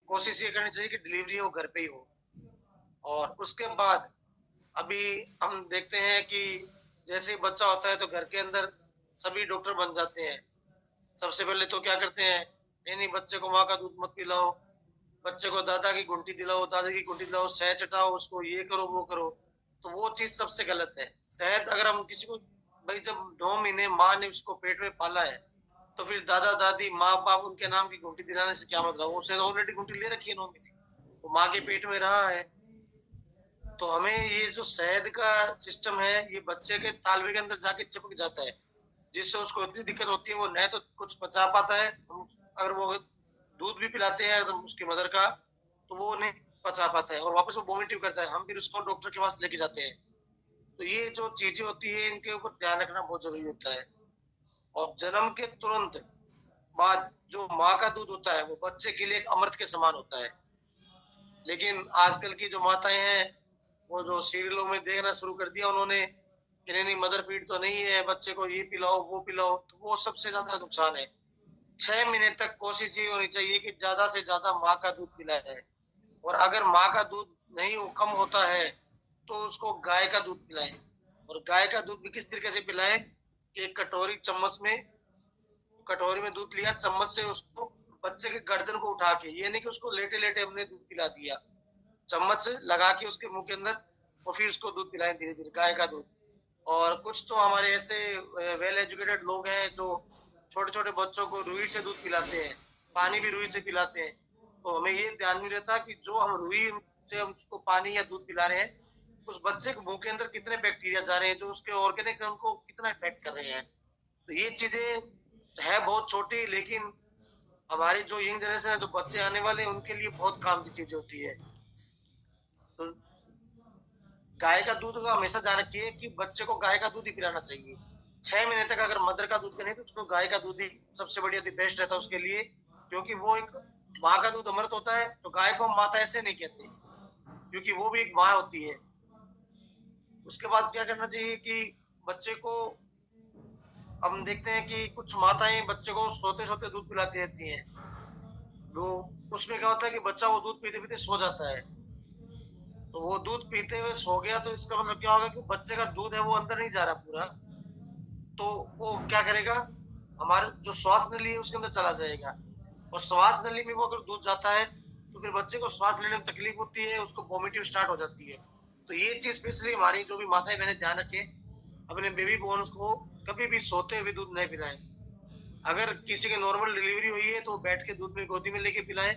कोशिश ये करनी चाहिए कि डिलीवरी वो घर पे ही हो। और उसके बाद अभी हम देखते हैं कि जैसे ही बच्चा होता है तो घर के अंदर सभी डॉक्टर बन जाते हैं। सबसे पहले तो क्या करते हैं, नहीं नहीं बच्चे को माँ का दूध मत पिलाओ, बच्चे को दादा की घुंटी दिलाओ, दादा की घुंटी दिलाओ, शहद चटाओ उसको, ये करो वो करो। तो वो चीज सबसे गलत है। शहद अगर हम किसी को, भाई जब 9 महीने माँ ने उसको पेट में पाला है, तो फिर दादा दादी माँ बाप उनके नाम की घुंटी दिलाने से क्या मतलब, उसने ऑलरेडी घुंटी ले रखी है 9 महीने, वो माँ के पेट में रहा है। तो हमें ये जो शहद का सिस्टम है, ये बच्चे के तालवे के अंदर जाके चिपक जाता है, जिससे उसको इतनी दिक्कत होती है, वो न तो कुछ पचा पाता है। अगर वो दूध भी पिलाते हैं तो उसकी मदर का, तो वो नहीं पचा पाता है और वापस वो वोमिटिंग करता है, हम फिर उसको डॉक्टर के पास लेके जाते हैं। तो ये जो चीजें होती है इनके ऊपर ध्यान रखना बहुत जरूरी होता है। और जन्म के तुरंत बाद जो माँ का दूध होता है वो बच्चे के लिए एक अमृत के समान होता है। लेकिन आजकल की जो माताएं हैं, वो जो सीरियलों में देखना शुरू कर दिया उन्होंने कि नहीं नहीं मदर फीड तो नहीं है, बच्चे को ये पिलाओ वो पिलाओ, तो वो सबसे ज्यादा नुकसान है। 6 महीने तक कोशिश ये होनी चाहिए कि ज्यादा से ज्यादा माँ का दूध पिलाया जाए। और अगर माँ का दूध नहीं कम होता है तो उसको गाय का दूध पिलाएं। और गाय का दूध भी किस तरीके से पिलाएं कि एक कटोरी चम्मच में, कटोरी में दूध लिया, चम्मच से उसको बच्चे के गर्दन को उठा के, ये नहीं कि उसको लेटे लेटे हमने दूध पिला दिया, चम्मच से लगा के उसके मुंह के अंदर, और फिर उसको दूध पिलाएं धीरे धीरे, गाय का दूध। और कुछ तो हमारे ऐसे वेल एजुकेटेड लोग हैं जो छोटे छोटे बच्चों को रुई से दूध पिलाते हैं, पानी भी रुई से पिलाते हैं। तो हमें ये ध्यान नहीं रहता कि जो हम रुई से हम उसको पानी या दूध पिला रहे हैं, उस बच्चे के मुंह के अंदर कितने बैक्टीरिया जा रहे हैं, जो उसके ऑर्गेनिक्स है उनको कितना इफेक्ट कर रहे हैं। तो ये चीजें है बहुत छोटी, लेकिन हमारी जो यंग जनरेशन है, जो बच्चे आने वाले हैं, उनके लिए बहुत काम की चीजें होती है। तो गाय का दूध का हमेशा ध्यान रखिए कि बच्चे को गाय का दूध ही पिलाना चाहिए। 6 महीने तक अगर मदर का दूध नहीं तो उसको गाय का दूध ही सबसे बढ़िया बेस्ट रहता है उसके लिए, क्योंकि वो एक, माँ का दूध अमृत होता है। तो गाय को हम माता ऐसे नहीं कहते, क्योंकि वो भी एक माँ होती है। उसके बाद क्या करना चाहिए कि बच्चे को, हम देखते हैं कि कुछ माताएं बच्चे को सोते सोते दूध पिलाती रहती हैं। वो उसमें क्या होता है कि बच्चा वो दूध पीते पीते सो जाता है। तो वो दूध पीते हुए सो गया, तो इसका मतलब क्या होगा कि बच्चे का दूध है वो अंदर नहीं जा रहा पूरा, तो वो क्या करेगा, हमारे जो श्वास नली है उसके अंदर चला जाएगा। और श्वास नली में वो अगर दूध जाता है तो फिर बच्चे को श्वास लेने में तकलीफ होती है, उसको वॉमिटिंग स्टार्ट हो जाती है। तो ये चीज स्पेशली हमारी जो भी माताएं बहनें ध्यान रखें, अपने बेबी बॉर्न्स को कभी भी सोते हुए दूध नहीं पिलाएं। अगर किसी की नॉर्मल डिलीवरी हुई है तो बैठ के दूध में गोदी में लेके पिलाएं।